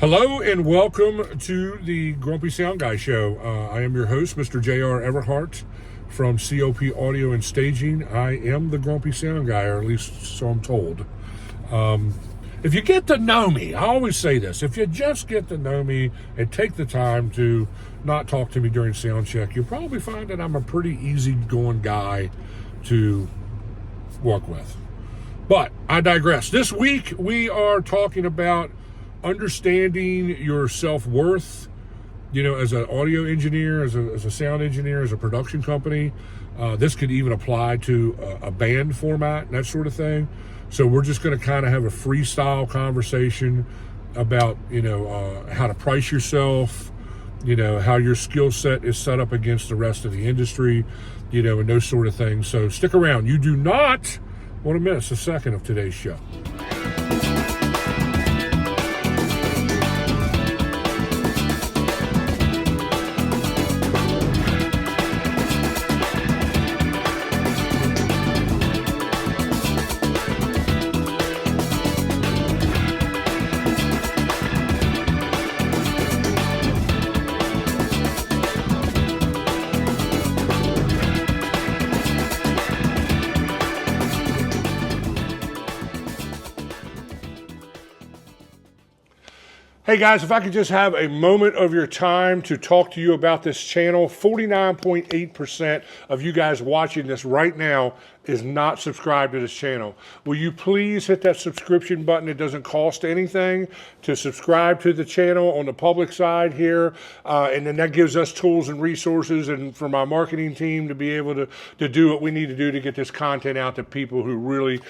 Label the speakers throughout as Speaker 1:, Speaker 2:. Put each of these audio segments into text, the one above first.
Speaker 1: Hello and welcome to the Grumpy Sound Guy Show. I am your host, Mr. J.R. Everhart from COP Audio and Staging. I am the Grumpy Sound Guy, or at least so I'm told. If you get to know me, I always say this, if you just get to know me and take the time to not talk to me during sound check, you'll probably find that I'm a pretty easygoing guy to work with. But I digress. This week we are talking about understanding your self-worth, as an audio engineer, as a sound engineer, as a production company. This could even apply to a band format, that sort of thing. So we're just going to kind of have a freestyle conversation about, how to price yourself, how your skill set is set up against the rest of the industry, and those sort of things. So stick around. You do not want to miss a second of today's show. Hey guys, if I could just have a moment of your time to talk to you about this channel. 49.8% of you guys watching this right now is not subscribed to this channel. Will you please hit that subscription button? It doesn't cost anything to subscribe to the channel on the public side here. And then that gives us tools and resources and for my marketing team to be able to do what we need to do to get this content out to people who really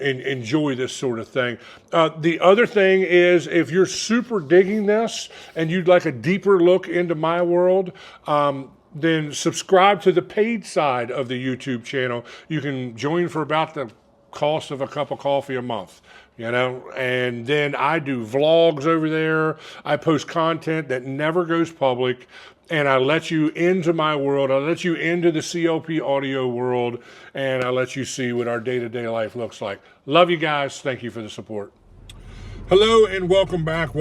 Speaker 1: enjoy this sort of thing. The other thing is, if you're super digging this and you'd like a deeper look into my world, then subscribe to the paid side of the YouTube channel. You can join for about the cost of a cup of coffee a month, and then I do vlogs over there. I post content that never goes public, and I let you into my world. I let you into the COP audio world, and I let you see what our day-to-day life looks like. Love you guys. Thank you for the support. Hello and welcome back.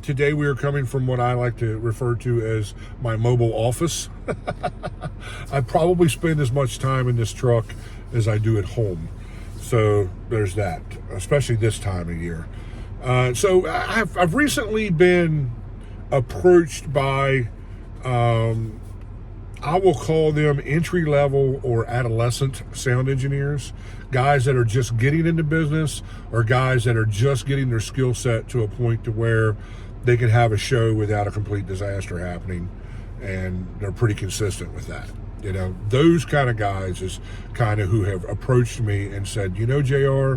Speaker 1: Today we are coming from what I like to refer to as my mobile office. I probably spend as much time in this truck as I do at home. So there's that, especially this time of year. So I've recently been approached by, I will call them entry-level or adolescent sound engineers, guys that are just getting into business or guys that are just getting their skill set to a point to where they can have a show without a complete disaster happening, and they're pretty consistent with that. Those kind of guys is kind of who have approached me and said, JR,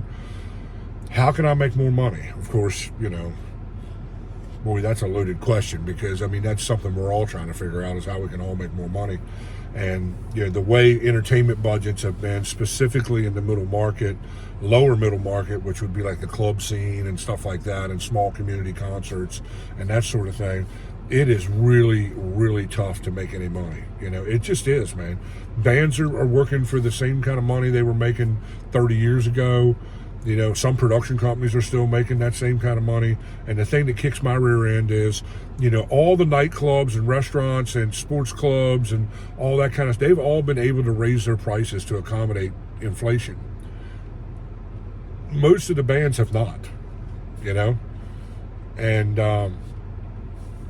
Speaker 1: how can I make more money? Of course, boy, that's a loaded question, because that's something we're all trying to figure out, is how we can all make more money. And the way entertainment budgets have been, specifically in the middle market, lower middle market, which would be like the club scene and stuff like that, and small community concerts and that sort of thing, it is really, really tough to make any money. It just is, man. Bands are working for the same kind of money they were making 30 years ago. Some production companies are still making that same kind of money. And the thing that kicks my rear end is, all the nightclubs and restaurants and sports clubs and all that kind of stuff, they've all been able to raise their prices to accommodate inflation. Most of the bands have not, and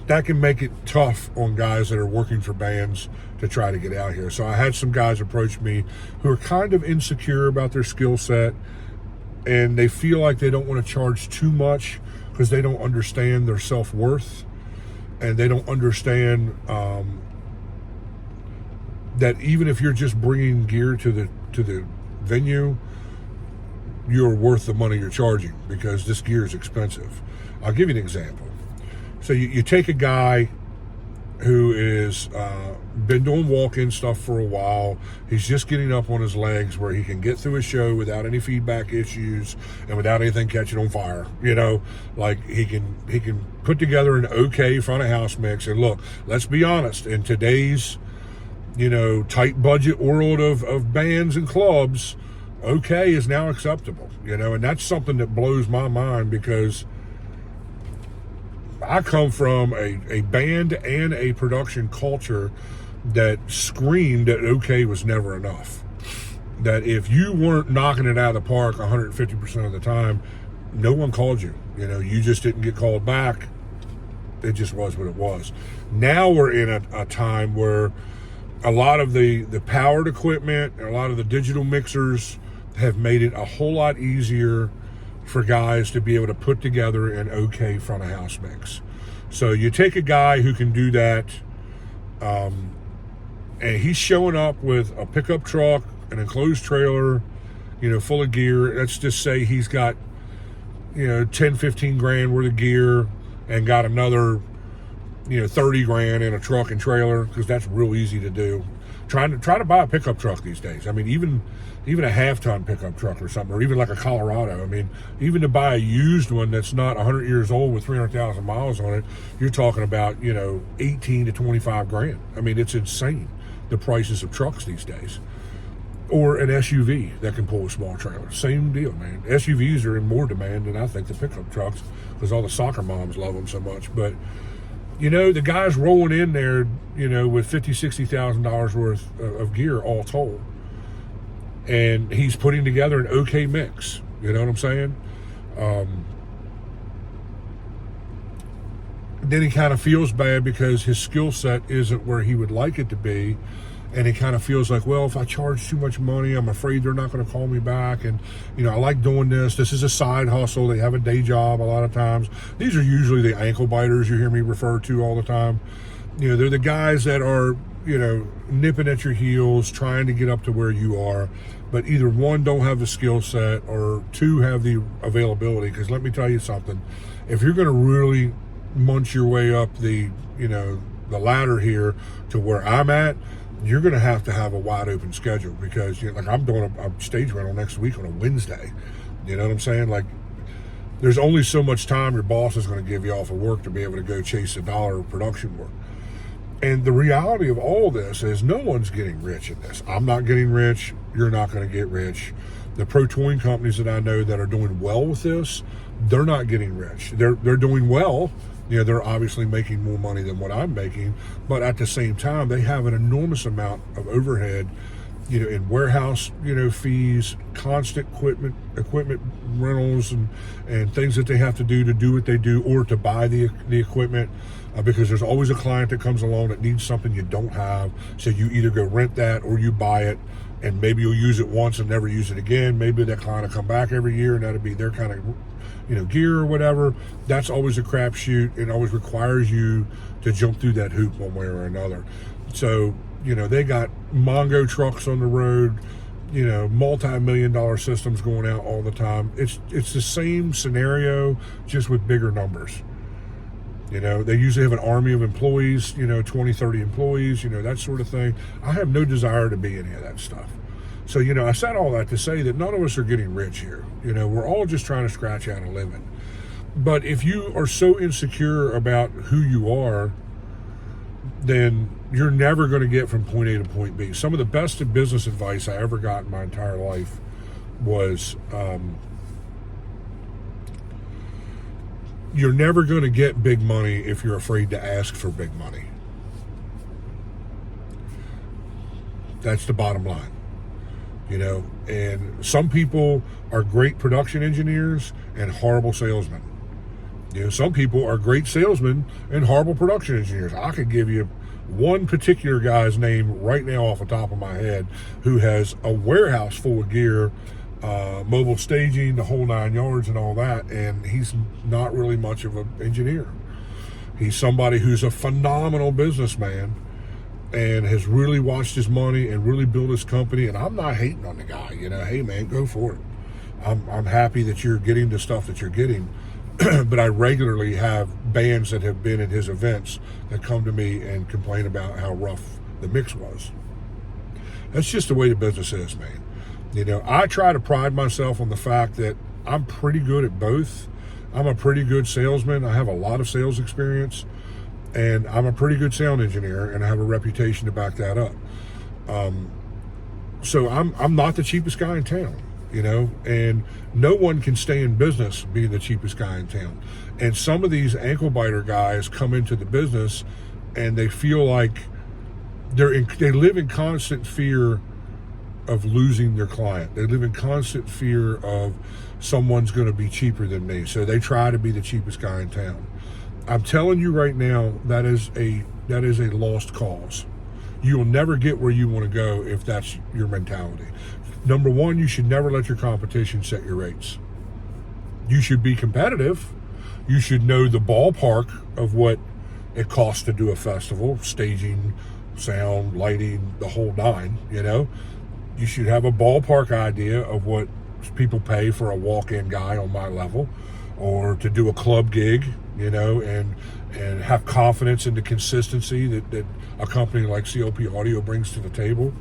Speaker 1: that can make it tough on guys that are working for bands to try to get out here. So I had some guys approach me who are kind of insecure about their skill set, and they feel like they don't want to charge too much because they don't understand their self-worth, and they don't understand that even if you're just bringing gear to the venue, you're worth the money you're charging, because this gear is expensive. I'll give you an example. So you take a guy who is been doing walk-in stuff for a while. He's just getting up on his legs where he can get through a show without any feedback issues and without anything catching on fire. Like he can put together an okay front of house mix. And look, let's be honest, in today's tight budget world of bands and clubs, okay is now acceptable, and that's something that blows my mind, because I come from a band and a production culture that screamed that okay was never enough. That if you weren't knocking it out of the park 150% of the time, no one called you. You just didn't get called back. It just was what it was. Now we're in a time where a lot of the powered equipment and a lot of the digital mixers have made it a whole lot easier for guys to be able to put together an okay front of house mix. So you take a guy who can do that, and he's showing up with a pickup truck, an enclosed trailer, full of gear. Let's just say he's got, 10, 15 grand worth of gear and got another, 30 grand in a truck and trailer, because that's real easy to do. Try to buy a pickup truck these days. I mean, even a half-ton pickup truck or something, or even like a Colorado. I mean, even to buy a used one that's not 100 years old with 300,000 miles on it, you're talking about, 18 to 25 grand. I mean, it's insane, the prices of trucks these days. Or an SUV that can pull a small trailer. Same deal, man. SUVs are in more demand than I think the pickup trucks, because all the soccer moms love them so much. But, the guy's rolling in there, with $50,000, $60,000 worth of gear all told. And he's putting together an okay mix. You know what I'm saying? Then he kind of feels bad because his skill set isn't where he would like it to be. And he kind of feels like, well, if I charge too much money, I'm afraid they're not going to call me back. And, I like doing this. This is a side hustle. They have a day job a lot of times. These are usually the ankle biters you hear me refer to all the time. They're the guys that are, nipping at your heels, trying to get up to where you are. But either one, don't have the skill set, or two, have the availability. Because let me tell you something. If you're going to really munch your way up the ladder here to where I'm at, you're going to have a wide open schedule, because like I'm doing a stage rental next week on a Wednesday. You know what I'm saying? Like, there's only so much time your boss is going to give you off of work to be able to go chase a dollar of production work. And the reality of all this is no one's getting rich in this. I'm not getting rich. You're not going to get rich. The pro touring companies that I know that are doing well with this, they're not getting rich. They're doing well. They're obviously making more money than what I'm making, but at the same time, they have an enormous amount of overhead, in warehouse, fees, constant equipment rentals, and things that they have to do what they do, or to buy the equipment, because there's always a client that comes along that needs something you don't have. So you either go rent that or you buy it, and maybe you'll use it once and never use it again. Maybe that client will come back every year, and that'll be their kind of gear or whatever. That's always a crapshoot. It always requires you to jump through that hoop one way or another. So, they got Mongo trucks on the road, multi-million-dollar systems going out all the time. It's the same scenario, just with bigger numbers. They usually have an army of employees, 20, 30 employees, that sort of thing. I have no desire to be any of that stuff. So, I said all that to say that none of us are getting rich here. We're all just trying to scratch out a living. But if you are so insecure about who you are, then you're never going to get from point A to point B. Some of the best business advice I ever got in my entire life was, you're never going to get big money if you're afraid to ask for big money. That's the bottom line. And some people are great production engineers and horrible salesmen. Some people are great salesmen and horrible production engineers. I could give you one particular guy's name right now off the top of my head, who has a warehouse full of gear, mobile staging, the whole 9 yards and all that, and he's not really much of an engineer. He's somebody who's a phenomenal businessman and has really watched his money and really built his company. And I'm not hating on the guy, hey man, go for it. I'm happy that you're getting the stuff that you're getting. But I regularly have bands that have been at his events that come to me and complain about how rough the mix was. That's just the way the business is, man. I try to pride myself on the fact that I'm pretty good at both. I'm a pretty good salesman. I have a lot of sales experience, and I'm a pretty good sound engineer, and I have a reputation to back that up. So I'm not the cheapest guy in town. and no one can stay in business being the cheapest guy in town. And some of these ankle biter guys come into the business and they feel like they live in constant fear of losing their client. They live in constant fear of someone's going to be cheaper than me. So they try to be the cheapest guy in town. I'm telling you right now, that is a lost cause. You will never get where you want to go if that's your mentality. Number one, you should never let your competition set your rates. You should be competitive. You should know the ballpark of what it costs to do a festival, staging, sound, lighting, the whole nine, You should have a ballpark idea of what people pay for a walk-in guy on my level, or to do a club gig, and have confidence in the consistency that a company like COP Audio brings to the table.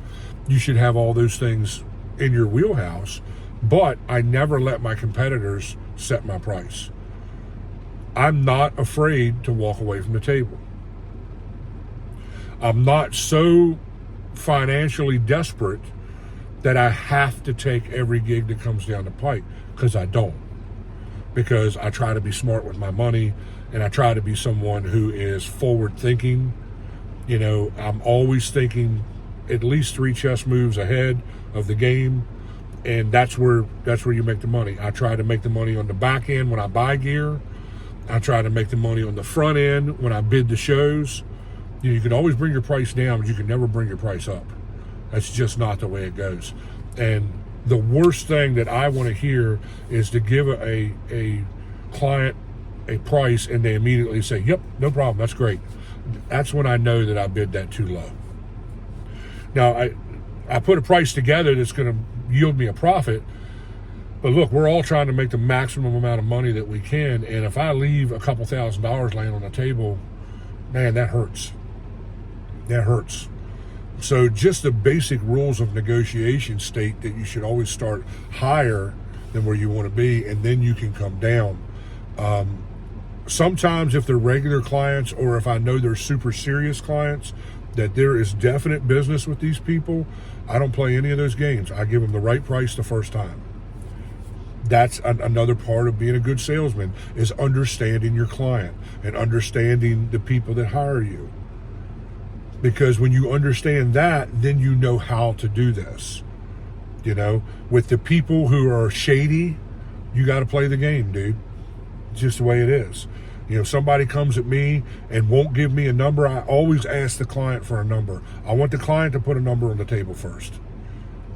Speaker 1: You should have all those things in your wheelhouse, but I never let my competitors set my price. I'm not afraid to walk away from the table. I'm not so financially desperate that I have to take every gig that comes down the pike, because I don't. Because I try to be smart with my money, and I try to be someone who is forward thinking. I'm always thinking at least 3 chess moves ahead of the game, and that's where you make the money. I try to make the money on the back end when I buy gear. I try to make the money on the front end when I bid the shows. You can always bring your price down, but you can never bring your price up. That's just not the way it goes. And the worst thing that I want to hear is to give a client a price and they immediately say, yep, no problem, that's great. That's when I know that I bid that too low. Now, I put a price together that's going to yield me a profit, but look, we're all trying to make the maximum amount of money that we can, and if I leave a couple $1,000s laying on the table, man, that hurts. That hurts. So just the basic rules of negotiation state that you should always start higher than where you want to be, and then you can come down. Sometimes if they're regular clients, or if I know they're super serious clients, that there is definite business with these people, I don't play any of those games. I give them the right price the first time. That's another part of being a good salesman, is understanding your client and understanding the people that hire you. Because when you understand that, then you know how to do this. With the people who are shady, you got to play the game, dude. It's just the way it is. Somebody comes at me and won't give me a number, I always ask the client for a number. I want the client to put a number on the table first.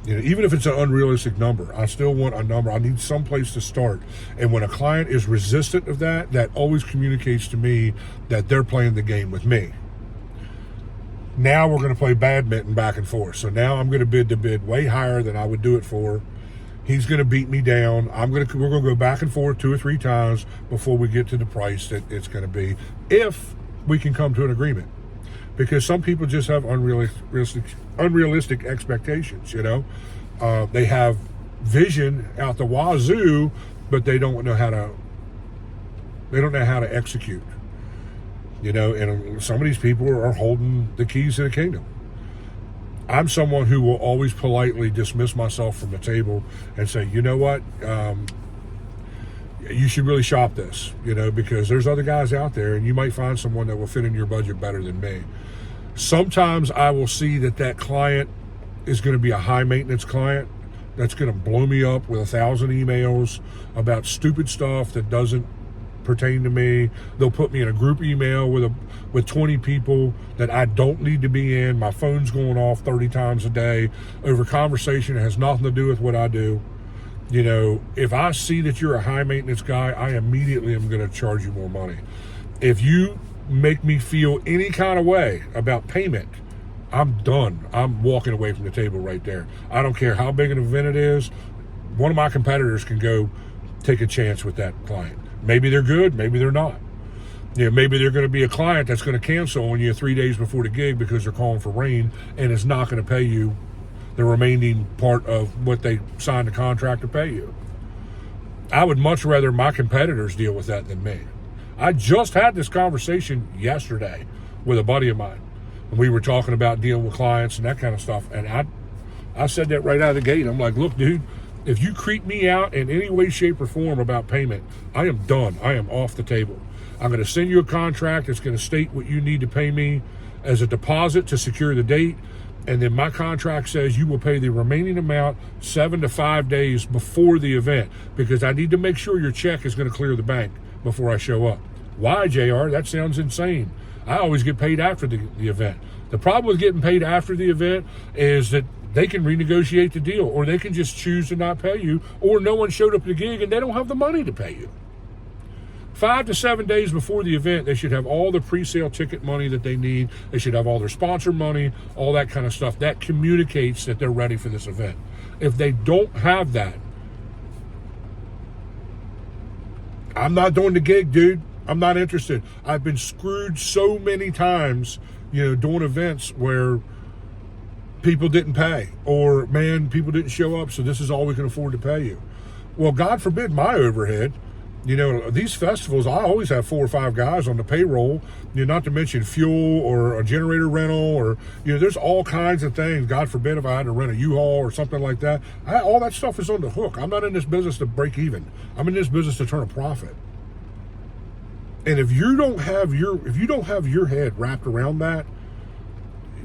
Speaker 1: Even if it's an unrealistic number, I still want a number. I need some place to start. And when a client is resistant of that, that always communicates to me that they're playing the game with me. Now we're going to play badminton back and forth. So now I'm going to bid the bid way higher than I would do it for. He's going to beat me down. We're going to go back and forth 2 or 3 times before we get to the price that it's going to be, if we can come to an agreement. Because some people just have unrealistic expectations. They have vision out the wazoo, but they don't know how to execute. And some of these people are holding the keys to the kingdom. I'm someone who will always politely dismiss myself from the table and say, you know what, you should really shop this, because there's other guys out there, and you might find someone that will fit in your budget better than me. Sometimes I will see that client is going to be a high maintenance client that's going to blow me up with 1,000 emails about stupid stuff that doesn't pertain to me. They'll put me in a group email with 20 people that I don't need to be in. My phone's going off 30 times a day over conversation that has nothing to do with what I do. If I see that you're a high maintenance guy, I immediately am going to charge you more money. If you make me feel any kind of way about payment, I'm done. I'm walking away from the table right there. I don't care how big an event it is. One of my competitors can go take a chance with that client. Maybe they're good, maybe they're not. Maybe they're going to be a client that's going to cancel on you 3 days before the gig because they're calling for rain, and is not going to pay you the remaining part of what they signed the contract to pay you. I would much rather my competitors deal with that than me. I just had this conversation yesterday with a buddy of mine, and we were talking about dealing with clients and that kind of stuff, and I said that right out of the gate. I'm like, look, dude, If you creep me out in any way, shape, or form about payment, I am done. I am off the table. I'm going to send you a contract that's going to state what you need to pay me as a deposit to secure the date. And then my contract says you will pay the remaining amount 7 to 5 days before the event, because I need to make sure your check is going to clear the bank before I show up. Why, JR? That sounds insane. I always get paid after the event. The problem with getting paid after the event is that they can renegotiate the deal, or they can just choose to not pay you, or no one showed up at the gig and they don't have the money to pay you. 5 to 7 days before the event, they should have all the pre-sale ticket money that they need. They should have all their sponsor money, all that kind of stuff. That communicates that they're ready for this event. If they don't have that, I'm not doing the gig, dude. I'm not interested. I've been screwed so many times, doing events where people didn't pay, or people didn't show up, so this is all we can afford to pay you. Well, God forbid my overhead. These festivals, I always have 4 or 5 guys on the payroll, not to mention fuel or a generator rental, or, there's all kinds of things. God forbid if I had to rent a U-Haul or something like that. All that stuff is on the hook. I'm not in this business to break even. I'm in this business to turn a profit. And if you don't have your head wrapped around that,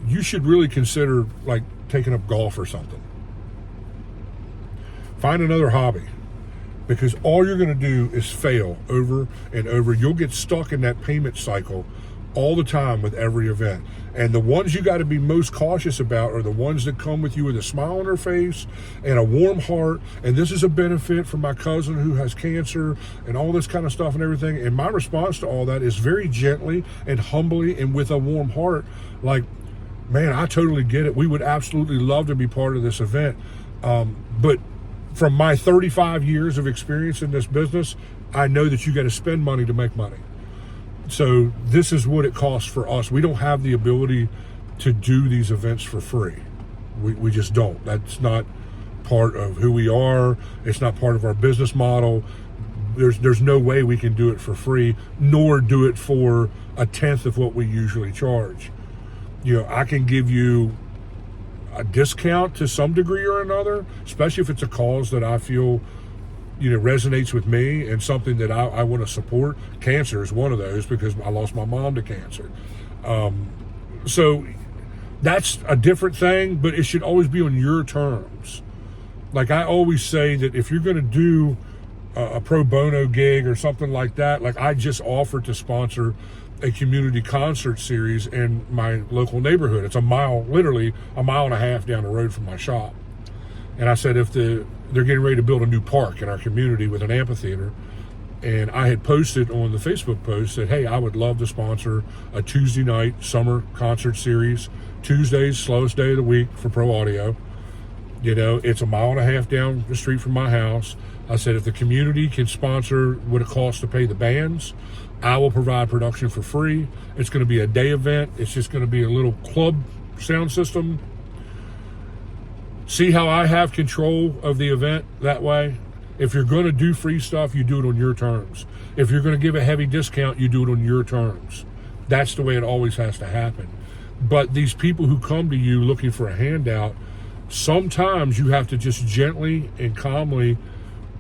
Speaker 1: you should really consider taking up golf or something. Find another hobby. Because all you're going to do is fail over and over. You'll get stuck in that payment cycle all the time with every event. And the ones you got to be most cautious about are the ones that come with you with a smile on their face and a warm heart. And this is a benefit from my cousin who has cancer and all this kind of stuff and everything. And my response to all that is very gently and humbly and with a warm heart. Man, I totally get it. We would absolutely love to be part of this event. But from my 35 years of experience in this business, I know that you got to spend money to make money. So this is what it costs for us. We don't have the ability to do these events for free. We just don't. That's not part of who we are. It's not part of our business model. There's no way we can do it for free, nor do it for a tenth of what we usually charge. I can give you a discount to some degree or another, especially if it's a cause that I feel, resonates with me and something that I want to support. Cancer is one of those, because I lost my mom to cancer. So that's a different thing, but it should always be on your terms. I always say that if you're going to do a pro bono gig or something like that, I just offered to sponsor a community concert series in my local neighborhood. It's literally a mile and a half down the road from my shop. And I said, if they're getting ready to build a new park in our community with an amphitheater, and I had posted on the Facebook post that, hey, I would love to sponsor a Tuesday night summer concert series. Tuesday's slowest day of the week for pro audio. It's a mile and a half down the street from my house. I said, if the community can sponsor what it costs to pay the bands, I will provide production for free. It's going to be a day event. It's just going to be a little club sound system. See how I have control of the event that way? If you're going to do free stuff, you do it on your terms. If you're going to give a heavy discount, you do it on your terms. That's the way it always has to happen. But these people who come to you looking for a handout, sometimes you have to just gently and calmly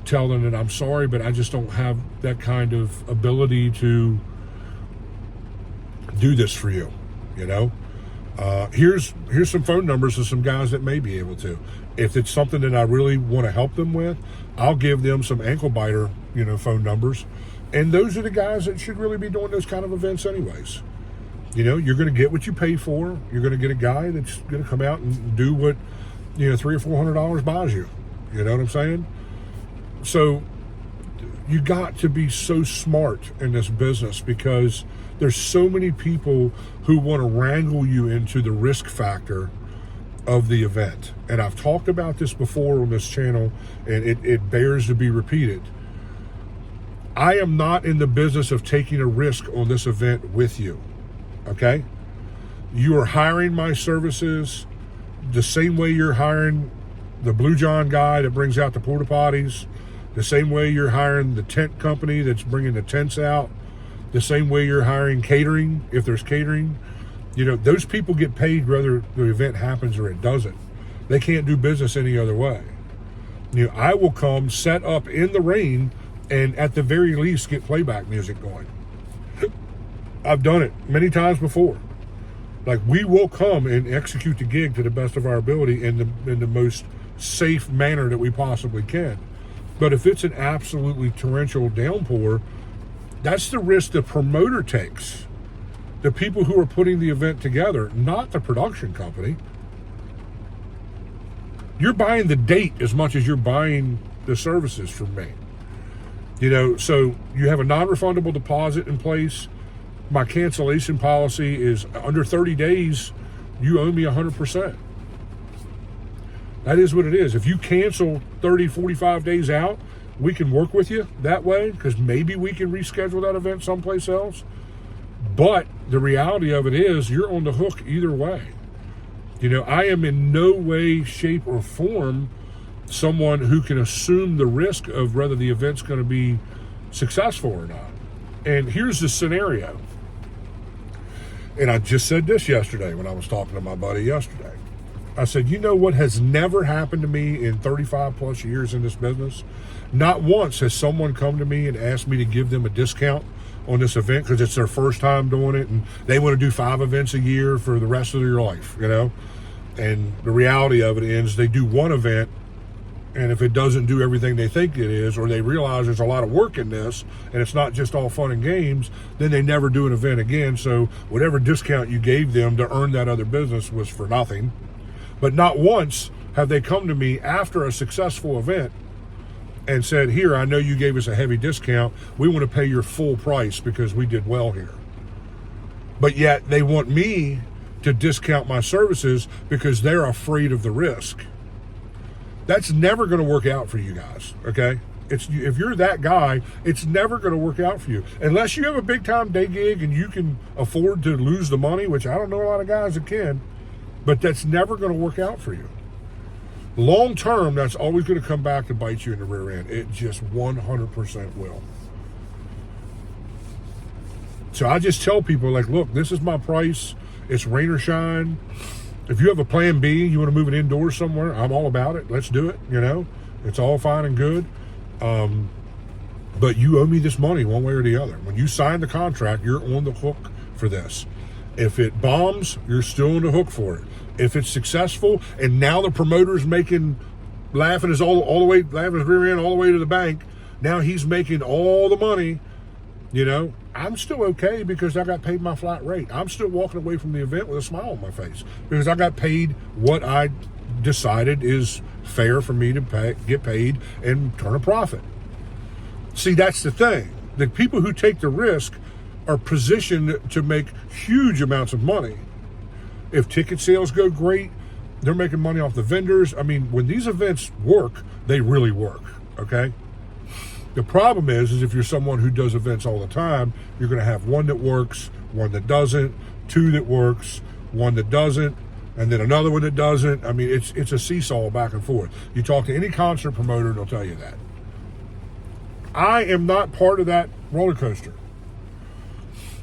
Speaker 1: tell them that I'm sorry, but I just don't have that kind of ability to do this for you. Here's some phone numbers of some guys that may be able to. If it's something that I really want to help them with, I'll give them some ankle biter, phone numbers. And those are the guys that should really be doing those kind of events anyways. You're going to get what you pay for. You're going to get a guy that's going to come out and do what, $300 or $400 buys you. You know what I'm saying? So you got to be so smart in this business, because there's so many people who want to wrangle you into the risk factor of the event. And I've talked about this before on this channel, and it bears to be repeated. I am not in the business of taking a risk on this event with you, okay? You are hiring my services the same way you're hiring the Blue John guy that brings out the porta potties, the same way you're hiring the tent company that's bringing the tents out, the same way you're hiring catering, if there's catering. Those people get paid whether the event happens or it doesn't. They can't do business any other way. I will come set up in the rain and at the very least get playback music going. I've done it many times before. Like, we will come and execute the gig to the best of our ability in the most safe manner that we possibly can. But if it's an absolutely torrential downpour, that's the risk the promoter takes. The people who are putting the event together, not the production company. You're buying the date as much as you're buying the services from me. So you have a non-refundable deposit in place. My cancellation policy is under 30 days, you owe me 100%. That is what it is. If you cancel 30, 45 days out, we can work with you that way, because maybe we can reschedule that event someplace else. But the reality of it is, you're on the hook either way. I am in no way, shape, or form someone who can assume the risk of whether the event's going to be successful or not. And here's the scenario. And I just said this yesterday when I was talking to my buddy yesterday. I said, what has never happened to me in 35 plus years in this business? Not once has someone come to me and asked me to give them a discount on this event because it's their first time doing it and they want to do 5 events a year for the rest of their life, And the reality of it is, they do one event, and if it doesn't do everything they think it is, or they realize there's a lot of work in this and it's not just all fun and games, then they never do an event again. So whatever discount you gave them to earn that other business was for nothing. But not once have they come to me after a successful event and said, here, I know you gave us a heavy discount. We want to pay your full price because we did well here. But yet they want me to discount my services because they're afraid of the risk. That's never going to work out for you guys, okay? If you're that guy, it's never going to work out for you. Unless you have a big-time day gig and you can afford to lose the money, which I don't know a lot of guys that can, but that's never going to work out for you. Long term, that's always going to come back to bite you in the rear end. It just 100% will. So I just tell people, look, this is my price. It's rain or shine. If you have a plan B, you want to move it indoors somewhere, I'm all about it. Let's do it, It's all fine and good. But you owe me this money one way or the other. When you sign the contract, you're on the hook for this. If it bombs, you're still on the hook for it. If it's successful and now the promoter's laughing his rear end all the way to the bank, now he's making all the money, I'm still okay because I got paid my flat rate. I'm still walking away from the event with a smile on my face because I got paid what I decided is fair for me to get paid and turn a profit. See, that's the thing. The people who take the risk are positioned to make huge amounts of money. If ticket sales go great, they're making money off the vendors. I mean, when these events work, they really work, okay? The problem is if you're someone who does events all the time, you're going to have one that works, one that doesn't, 2 that works, 1 that doesn't, and then another one that doesn't. I mean, it's a seesaw back and forth. You talk to any concert promoter, they'll tell you that. I am not part of that roller coaster.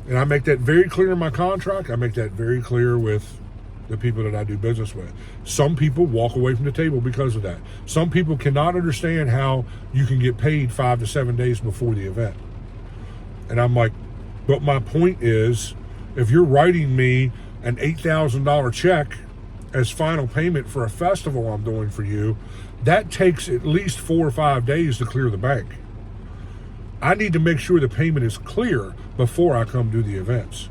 Speaker 1: And I make that very clear in my contract. I make that very clear with the people that I do business with. Some people walk away from the table because of that. Some people cannot understand how you can get paid 5 to 7 days before the event. And I'm like, but my point is, if you're writing me an $8,000 check as final payment for a festival I'm doing for you, that takes at least 4 or 5 days to clear the bank. I need to make sure the payment is clear before I come do the events.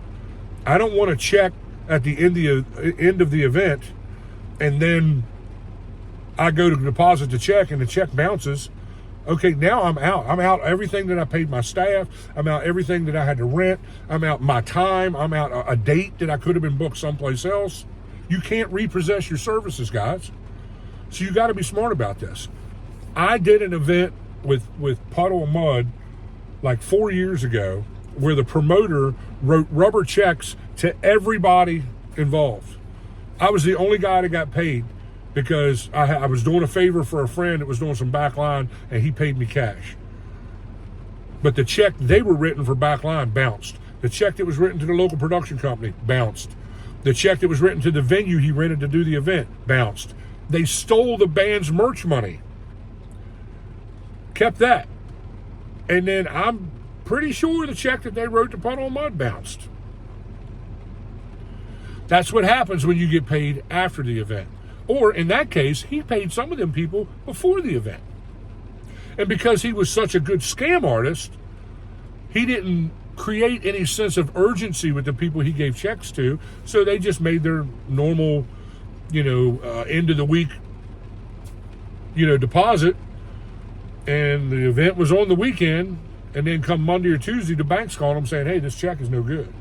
Speaker 1: I don't want to check at the end of the event and then I go to deposit the check and the check bounces. Okay, now I'm out. I'm out everything that I paid my staff. I'm out everything that I had to rent. I'm out my time. I'm out a date that I could have been booked someplace else. You can't repossess your services, guys. So you got to be smart about this. I did an event with Puddle of Mud like 4 years ago where the promoter wrote rubber checks to everybody involved. I was the only guy that got paid because I was doing a favor for a friend that was doing some backline and he paid me cash. But the check they were written for backline bounced. The check that was written to the local production company bounced. The check that was written to the venue he rented to do the event bounced. They stole the band's merch money. kept that. And then I'm pretty sure the check that they wrote to Puddle and Mud bounced. That's what happens when you get paid after the event. Or in that case, he paid some of them people before the event. And because he was such a good scam artist, he didn't create any sense of urgency with the people he gave checks to. So they just made their normal, end of the week, deposit. And the event was on the weekend. And then come Monday or Tuesday, the bank's calling them saying, hey, this check is no good.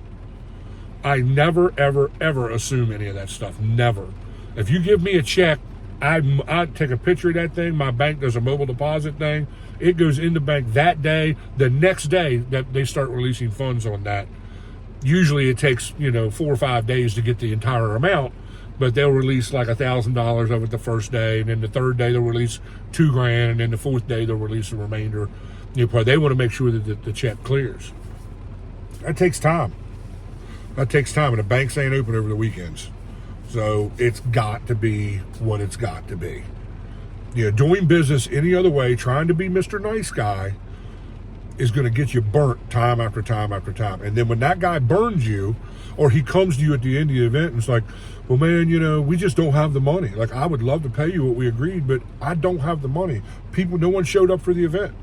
Speaker 1: I never, ever, ever assume any of that stuff. Never. If you give me a check, I take a picture of that thing. My bank does a mobile deposit thing. It goes in the bank that day. The next day that they start releasing funds on that. Usually it takes, 4 or 5 days to get the entire amount, but they'll release like $1,000 of it the first day. And then the third day they'll release $2,000. And then the fourth day they'll release the remainder. They want to make sure that the check clears. That takes time. And the banks ain't open over the weekends. So it's got to be what it's got to be. Doing business any other way, trying to be Mr. Nice Guy, is going to get you burnt time after time after time. And then when that guy burns you, or he comes to you at the end of the event and it's like, well, man, we just don't have the money. Like, I would love to pay you what we agreed, but I don't have the money. No one showed up for the event.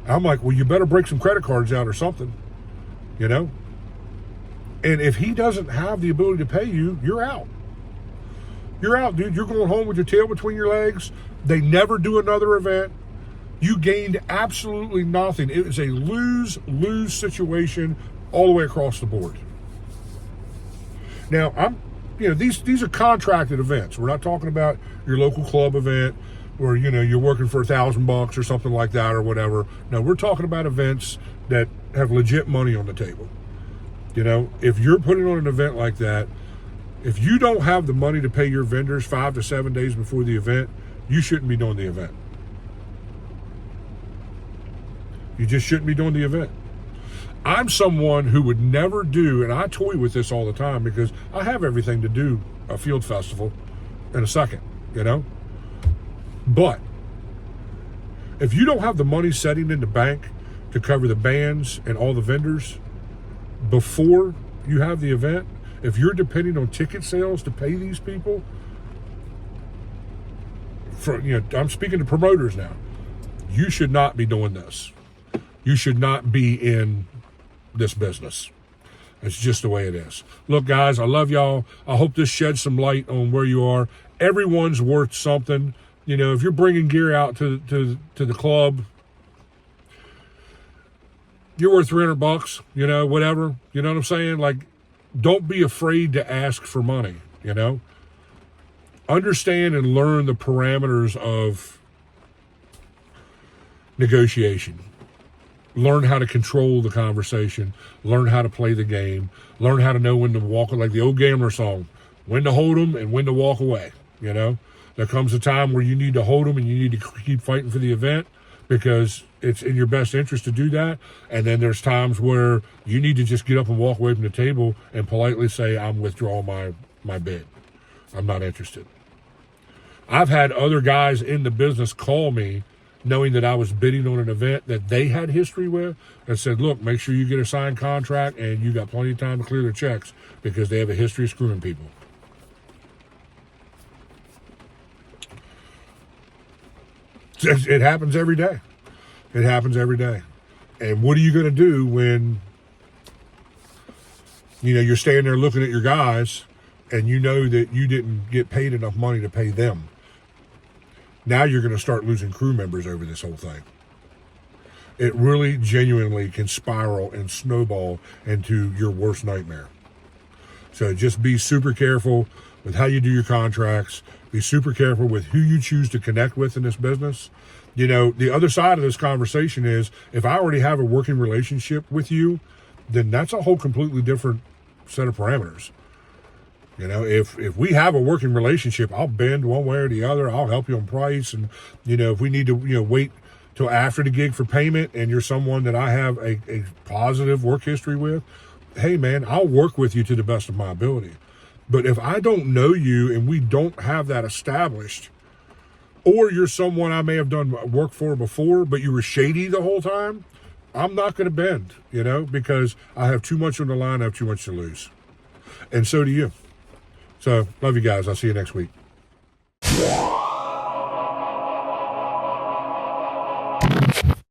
Speaker 1: I'm like, well, you better break some credit cards out or something, And if he doesn't have the ability to pay you, you're out. You're out, dude. You're going home with your tail between your legs. They never do another event. You gained absolutely nothing. It was a lose-lose situation all the way across the board. Now, these are contracted events. We're not talking about your local club event where, you're working for $1,000 or something like that or whatever. No, we're talking about events that have legit money on the table. If you're putting on an event like that, if you don't have the money to pay your vendors 5 to 7 days before the event, you shouldn't be doing the event. You just shouldn't be doing the event. I'm someone who would never do, and I toy with this all the time because I have everything to do a field festival in a second, But if you don't have the money sitting in the bank to cover the bands and all the vendors before you have the event, if you're depending on ticket sales to pay these people, I'm speaking to promoters now, you should not be doing this. You should not be in this business. It's just the way it is. Look, guys, I love y'all. I hope this sheds some light on where you are. Everyone's worth something. If you're bringing gear out to the club, you're worth $300, whatever. You know what I'm saying? Like, don't be afraid to ask for money, Understand and learn the parameters of negotiation. Learn how to control the conversation. Learn how to play the game. Learn how to know when to walk, like the old Gambler song, when to hold them and when to walk away, There comes a time where you need to hold them and you need to keep fighting for the event because it's in your best interest to do that. And then there's times where you need to just get up and walk away from the table and politely say, I'm withdrawing my bid. I'm not interested. I've had other guys in the business call me knowing that I was bidding on an event that they had history with and said, look, make sure you get a signed contract and you got plenty of time to clear their checks because they have a history of screwing people. It happens every day. It happens every day. And what are you going to do when, you're standing there looking at your guys and you know that you didn't get paid enough money to pay them? Now you're going to start losing crew members over this whole thing. It really genuinely can spiral and snowball into your worst nightmare. So just be super careful with how you do your contracts. Be super careful with who you choose to connect with in this business. The other side of this conversation is if I already have a working relationship with you, then that's a whole completely different set of parameters. If we have a working relationship, I'll bend one way or the other. I'll help you on price. And, if we need to, wait till after the gig for payment and you're someone that I have a positive work history with, hey, man, I'll work with you to the best of my ability. But if I don't know you and we don't have that established, or you're someone I may have done work for before, but you were shady the whole time, I'm not going to bend, because I have too much on the line. I have too much to lose. And so do you. So love you guys. I'll see you next week.